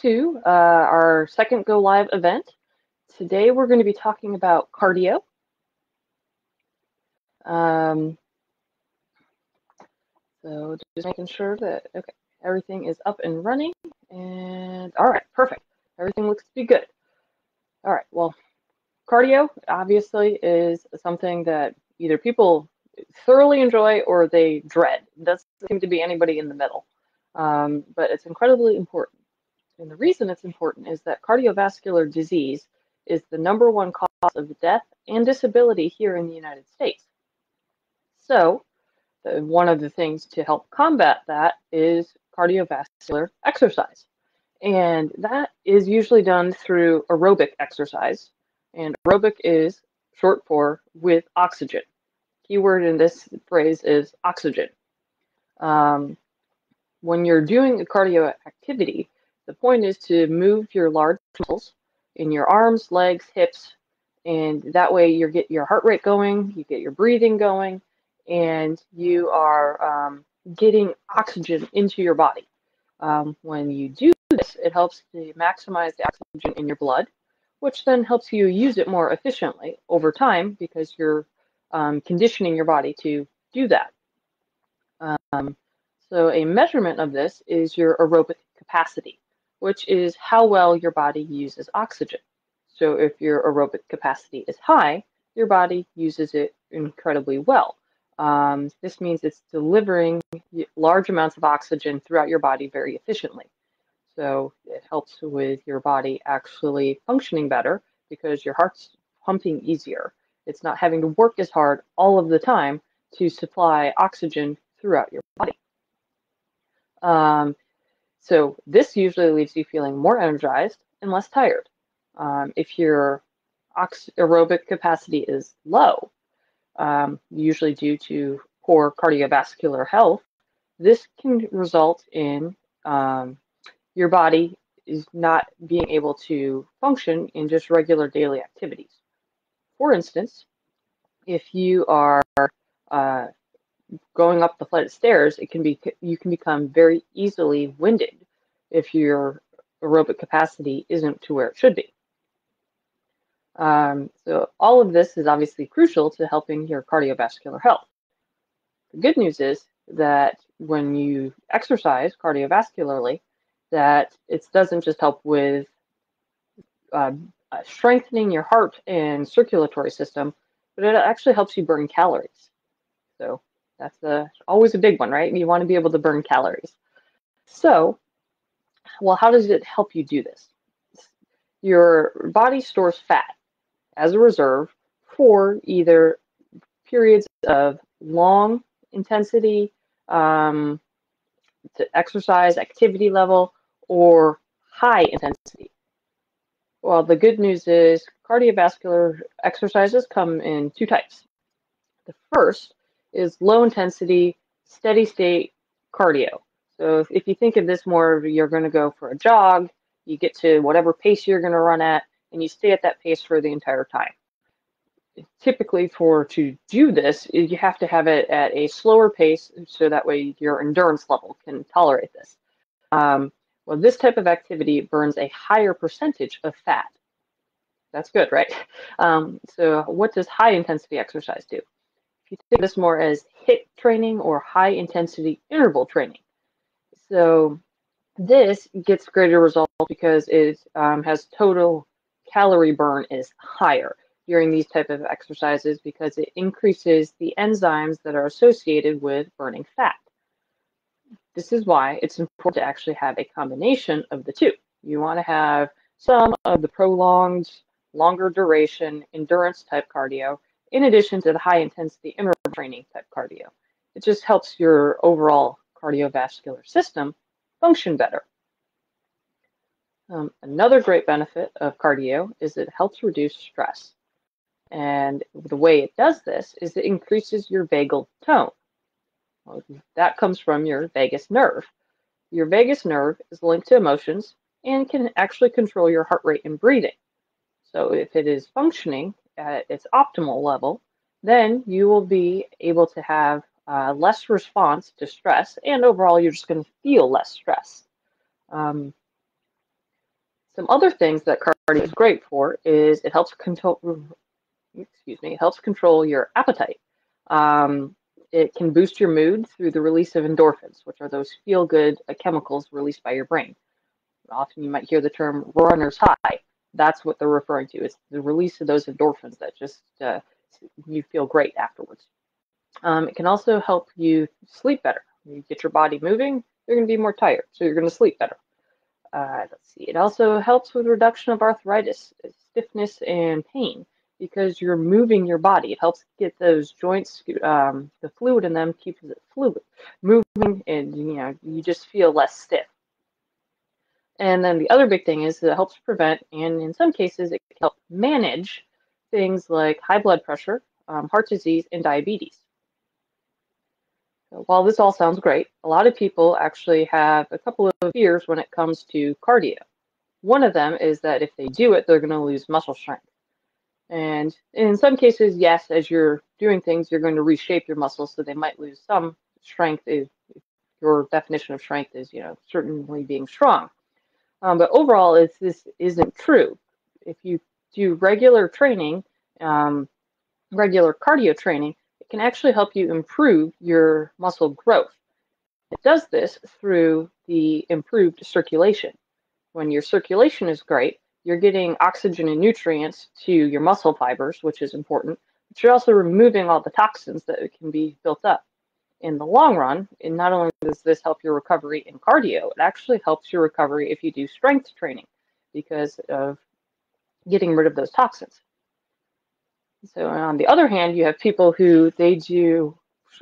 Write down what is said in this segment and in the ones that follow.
to our second Go Live event. Today we're going to be talking about cardio. So just making sure that, okay, everything is up and running. And all right, perfect. Everything looks to be good. All right, well, cardio obviously is something that either people thoroughly enjoy or they dread. It doesn't seem to be anybody in the middle, but it's incredibly important. And the reason it's important is that cardiovascular disease is the #1 cause of death and disability here in the United States. So, one of the things to help combat that is cardiovascular exercise. And that is usually done through aerobic exercise. And aerobic is short for with oxygen. Keyword in this phrase is oxygen. When you're doing a cardio activity, the point is to move your large muscles in your arms, legs, hips, and that way you get your heart rate going, you get your breathing going, and you are getting oxygen into your body. When you do this, it helps to maximize the oxygen in your blood, which then helps you use it more efficiently over time because you're conditioning your body to do that. So a measurement of this is your aerobic capacity, which is how well your body uses oxygen. So if your aerobic capacity is high, your body uses it incredibly well. This means it's delivering large amounts of oxygen throughout your body very efficiently. So it helps with your body actually functioning better because your heart's pumping easier. It's not having to work as hard all of the time to supply oxygen throughout your body. So this usually leaves you feeling more energized and less tired. If your aerobic capacity is low, usually due to poor cardiovascular health, this can result in your body is not being able to function in just regular daily activities. For instance, if you are going up the flight of stairs, you can become very easily winded if your aerobic capacity isn't to where it should be. So all of this is obviously crucial to helping your cardiovascular health. The good news is that when you exercise cardiovascularly, that it doesn't just help with strengthening your heart and circulatory system, but it actually helps you burn calories. So that's always a big one, right? You want to be able to burn calories. So, well, how does it help you do this? Your body stores fat as a reserve for either periods of long intensity to exercise activity level or high intensity. Well, the good news is cardiovascular exercises come in two types. The first is low intensity, steady state cardio. So if you think of this more, you're going to go for a jog, you get to whatever pace you're going to run at, and you stay at that pace for the entire time. Typically, to do this, you have to have it at a slower pace so that way your endurance level can tolerate this. Well, this type of activity burns a higher percentage of fat. That's good, right? So what does high intensity exercise do? If you think of this more as HIIT training or high intensity interval training. So this gets greater results because it has total calorie burn is higher during these type of exercises because it increases the enzymes that are associated with burning fat. This is why it's important to actually have a combination of the two. You want to have some of the prolonged, longer duration, endurance type cardio, in addition to the high intensity interval training type cardio. It just helps your overall cardiovascular system function better. Another great benefit of cardio is it helps reduce stress. And the way it does this is it increases your vagal tone. Well, that comes from your vagus nerve. Your vagus nerve is linked to emotions and can actually control your heart rate and breathing. So if it is functioning at its optimal level, then you will be able to have less response to stress, and overall you're just going to feel less stress. Some other things that cardio is great for is it helps control, it helps control your appetite. Um, it can boost your mood through the release of endorphins, which are those feel-good chemicals released by your brain. Often you might hear the term runner's high. That's what they're referring to. It's the release of those endorphins that just you feel great afterwards. It can also help you sleep better. You get your body moving, you're going to be more tired, so you're going to sleep better. Let's see. It also helps with reduction of arthritis, stiffness, and pain because you're moving your body. It helps get those joints, the fluid in them keeps it fluid, moving, and you just feel less stiff. And then the other big thing is that it helps prevent, and in some cases, it can help manage things like high blood pressure, heart disease, and diabetes. So while this all sounds great, a lot of people actually have a couple of fears when it comes to cardio. One of them is that if they do it, they're going to lose muscle strength. And in some cases, yes, as you're doing things, you're going to reshape your muscles, so they might lose some strength if your definition of strength is, certainly being strong. But overall, this isn't true. If you do regular training, regular cardio training, it can actually help you improve your muscle growth. It does this through the improved circulation. When your circulation is great, you're getting oxygen and nutrients to your muscle fibers, which is important, but you're also removing all the toxins that can be built up. In the long run, and not only does this help your recovery in cardio, it actually helps your recovery if you do strength training because of getting rid of those toxins. So on the other hand, you have people who they do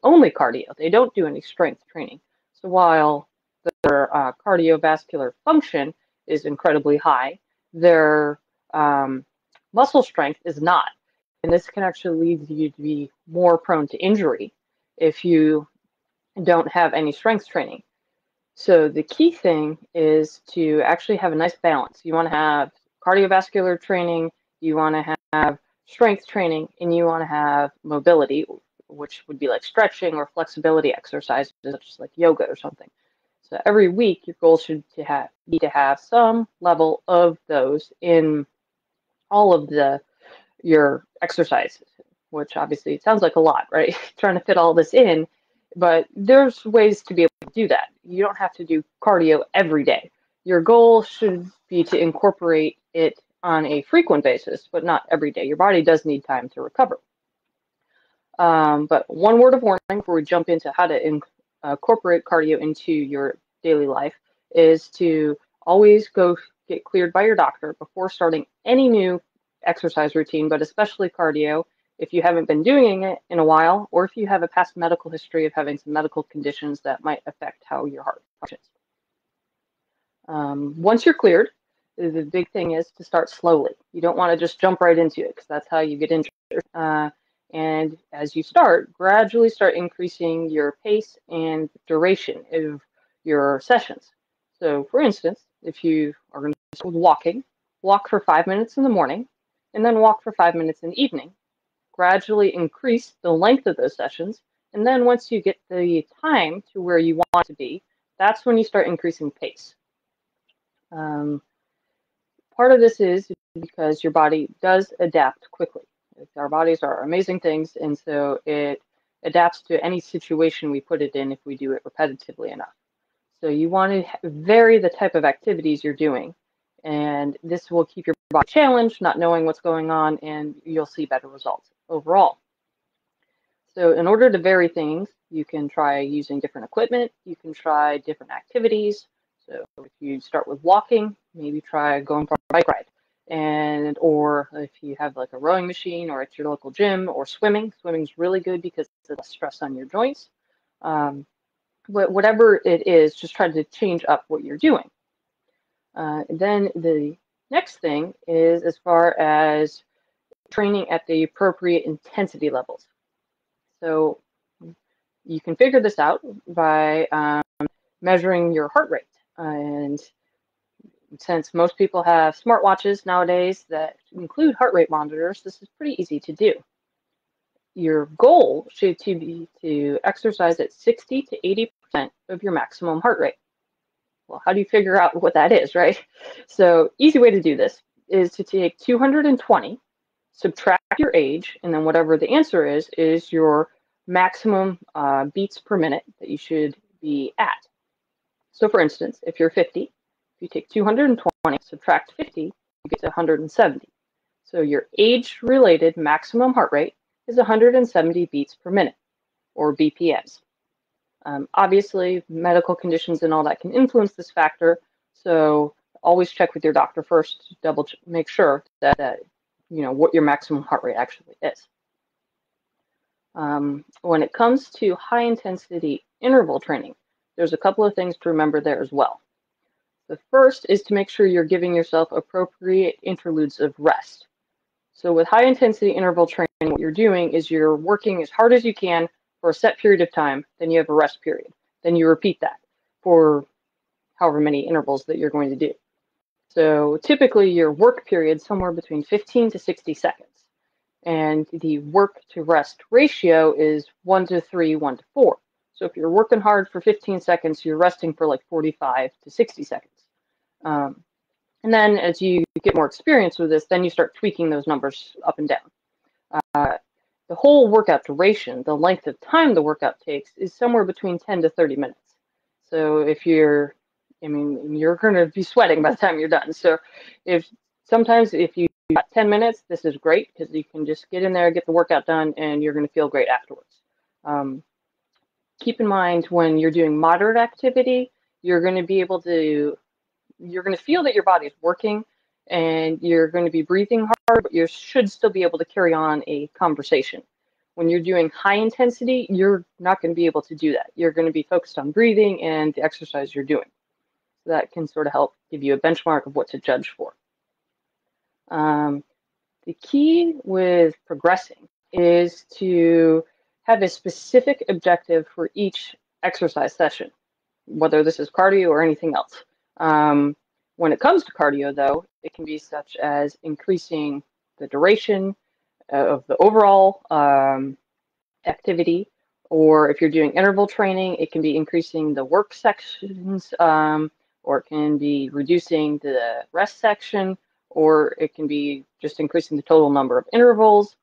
only cardio. They don't do any strength training. So while their cardiovascular function is incredibly high, their muscle strength is not. And this can actually lead you to be more prone to injury if you don't have any strength training. So the key thing is to actually have a nice balance. You want to have cardiovascular training, you want to have strength training, and you want to have mobility, which would be like stretching or flexibility exercises, such as like yoga or something. So every week, your goal should be to have some level of those in all of your exercises, which obviously it sounds like a lot, right? Trying to fit all this in, but there's ways to be able to do that. You don't have to do cardio every day. Your goal should be to incorporate it on a frequent basis, but not every day. Your body does need time to recover. But one word of warning before we jump into how to incorporate cardio into your daily life is to always go get cleared by your doctor before starting any new exercise routine, but especially cardio, if you haven't been doing it in a while, or if you have a past medical history of having some medical conditions that might affect how your heart functions. Once you're cleared, the big thing is to start slowly. You don't want to just jump right into it because that's how you get injured. And as you gradually start increasing your pace and duration of your sessions. So for instance, if you are going to start with walking, walk for 5 minutes in the morning, and then walk for 5 minutes in the evening. Gradually increase the length of those sessions, and then once you get the time to where you want to be, that's when you start increasing pace. Part of this is because your body does adapt quickly. Our bodies are amazing things, and so it adapts to any situation we put it in if we do it repetitively enough. So you want to vary the type of activities you're doing, and this will keep your body challenged, not knowing what's going on, and you'll see better results overall. So in order to vary things, you can try using different equipment, you can try different activities. So if you start with walking, maybe try going for a bike ride. Or if you have like a rowing machine or at your local gym or swimming. Swimming's really good because it's less stress on your joints. But whatever it is, just try to change up what you're doing. Then the next thing is as far as training at the appropriate intensity levels. So you can figure this out by measuring your heart rate. And since most people have smartwatches nowadays that include heart rate monitors, this is pretty easy to do. Your goal should be to exercise at 60 to 80% of your maximum heart rate. Well, how do you figure out what that is, right? So easy way to do this is to take 220, subtract your age, and then whatever the answer is your maximum beats per minute that you should be at. So for instance, if you're 50, if you take 220, subtract 50, you get to 170. So your age-related maximum heart rate is 170 beats per minute, or BPMs. Obviously, medical conditions and all that can influence this factor, so always check with your doctor first to make sure that you know what your maximum heart rate actually is. When it comes to high-intensity interval training, there's a couple of things to remember there as well. The first is to make sure you're giving yourself appropriate interludes of rest. So with high-intensity interval training, what you're doing is you're working as hard as you can for a set period of time, then you have a rest period. Then you repeat that for however many intervals that you're going to do. So typically your work period is somewhere between 15 to 60 seconds. And the work to rest ratio is 1 to 3, 1 to 4. So if you're working hard for 15 seconds, you're resting for like 45 to 60 seconds. And then as you get more experience with this, then you start tweaking those numbers up and down. The whole workout duration, the length of time the workout takes, is somewhere between 10 to 30 minutes. So if you're going to be sweating by the time you're done. So sometimes if you got 10 minutes, this is great because you can just get in there, get the workout done, and you're going to feel great afterwards. Keep in mind when you're doing moderate activity, you're going to feel that your body is working and you're going to be breathing hard, but you should still be able to carry on a conversation. When you're doing high intensity, you're not going to be able to do that. You're going to be focused on breathing and the exercise you're doing. So that can sort of help give you a benchmark of what to judge for. The key with progressing is to have a specific objective for each exercise session, whether this is cardio or anything else. When it comes to cardio, though, it can be such as increasing the duration of the overall activity, or if you're doing interval training, it can be increasing the work sections, or it can be reducing the rest section, or it can be just increasing the total number of intervals.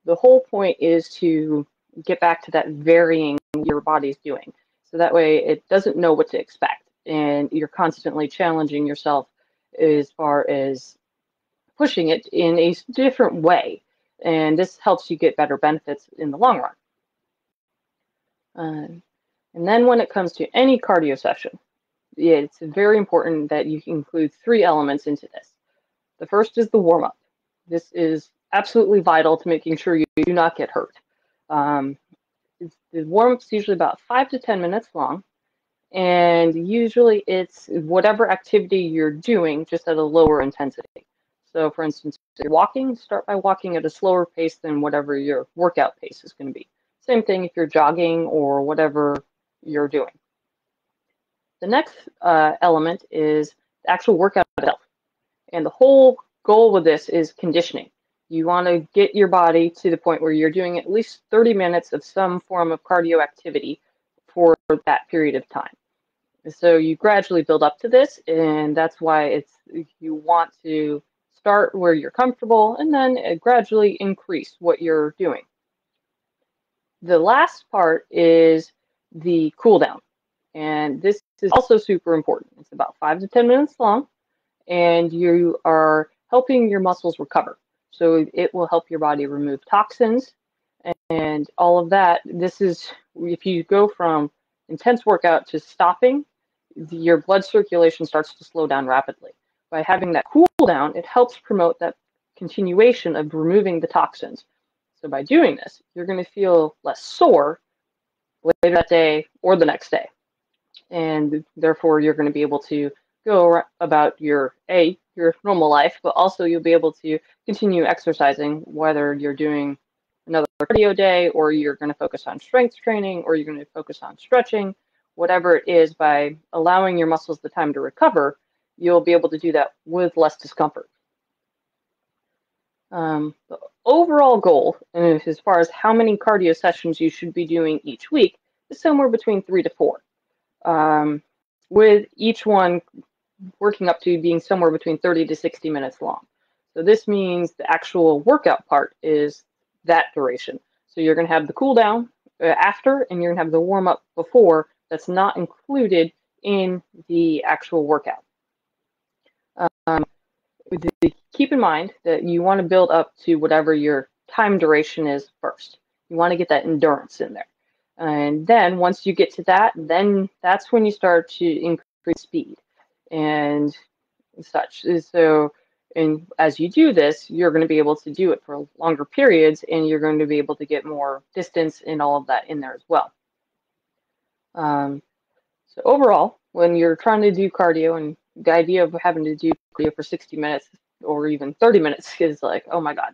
The whole point is to get back to that varying your body's doing. So that way it doesn't know what to expect, and you're constantly challenging yourself as far as pushing it in a different way. And this helps you get better benefits in the long run. And then when it comes to any cardio session, it's very important that you include 3 elements into this. The first is the warm-up. This is absolutely vital to making sure you do not get hurt. The warm-up's usually about 5 to 10 minutes long, and usually it's whatever activity you're doing, just at a lower intensity. So for instance, if you're walking, start by walking at a slower pace than whatever your workout pace is going to be. Same thing if you're jogging or whatever you're doing. The next element is the actual workout itself. And the whole goal with this is conditioning. You want to get your body to the point where you're doing at least 30 minutes of some form of cardio activity for that period of time. So you gradually build up to this, and that's why you want to start where you're comfortable and then gradually increase what you're doing. The last part is the cool down, and this is also super important. It's about 5 to 10 minutes long, and you are helping your muscles recover. So it will help your body remove toxins and all of that. This is, if you go from intense workout to stopping, your blood circulation starts to slow down rapidly. By having that cool down, it helps promote that continuation of removing the toxins. So by doing this, you're going to feel less sore later that day or the next day. And therefore, you're going to be able to go about your normal life, but also you'll be able to continue exercising, whether you're doing another cardio day or you're going to focus on strength training or you're going to focus on stretching, whatever it is. By allowing your muscles the time to recover, you'll be able to do that with less discomfort. The overall goal, and as far as how many cardio sessions you should be doing each week, is somewhere between 3 to 4. with each one working up to being somewhere between 30 to 60 minutes long. So this means the actual workout part is that duration. So you're going to have the cool down after, and you're going to have the warm up before. That's not included in the actual workout. Keep in mind that you want to build up to whatever your time duration is first. You want to get that endurance in there. And then once you get to that, then that's when you start to increase speed and such. So, and as you do this, you're going to be able to do it for longer periods, and you're going to be able to get more distance and all of that in there as well. So overall, when you're trying to do cardio, and the idea of having to do cardio for 60 minutes or even 30 minutes is like, oh my God,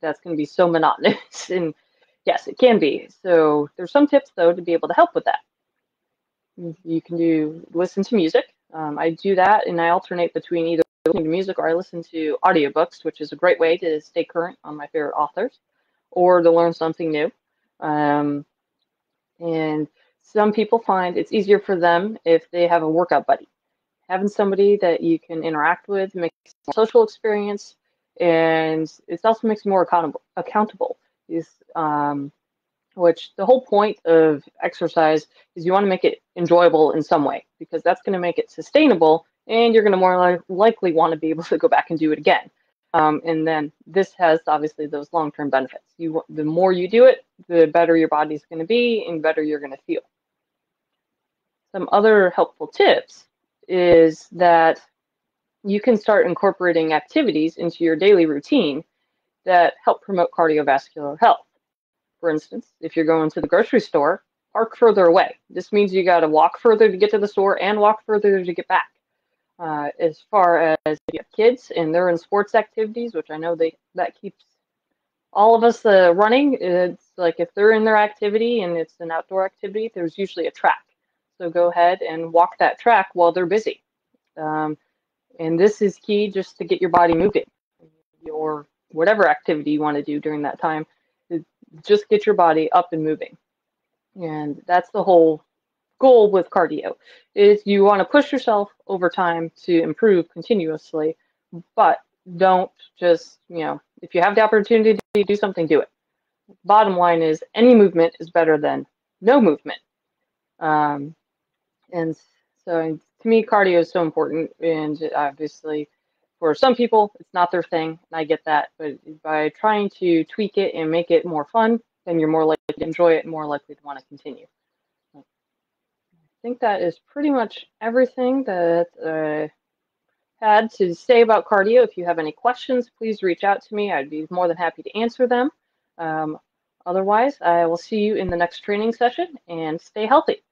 that's going to be so monotonous. And yes, it can be. So there's some tips though to be able to help with that. You can listen to music. I do that, and I alternate between either listening to music or I listen to audiobooks, which is a great way to stay current on my favorite authors or to learn something new. And some people find it's easier for them if they have a workout buddy. Having somebody that you can interact with makes it a social experience, and it also makes you more accountable. Which the whole point of exercise is you want to make it enjoyable in some way, because that's going to make it sustainable, and you're going to more likely want to be able to go back and do it again. And then this has obviously those long-term benefits. The more you do it, the better your body's going to be and better you're going to feel. Some other helpful tips is that you can start incorporating activities into your daily routine that help promote cardiovascular health. For instance, if you're going to the grocery store, park further away. This means you got to walk further to get to the store and walk further to get back. As far as if you have kids and they're in sports activities, which I know that keeps all of us running. It's like if they're in their activity and it's an outdoor activity, there's usually a track. So go ahead and walk that track while they're busy. And this is key just to get your body moving, or whatever activity you want to do during that time. Just get your body up and moving. And that's the whole goal with cardio, is you want to push yourself over time to improve continuously, but don't just, if you have the opportunity to do something, do it. Bottom line is any movement is better than no movement. And so to me, cardio is so important, and obviously for some people, it's not their thing, and I get that, but by trying to tweak it and make it more fun, then you're more likely to enjoy it and more likely to want to continue. I think that is pretty much everything that I had to say about cardio. If you have any questions, please reach out to me. I'd be more than happy to answer them. Otherwise, I will see you in the next training session, and stay healthy.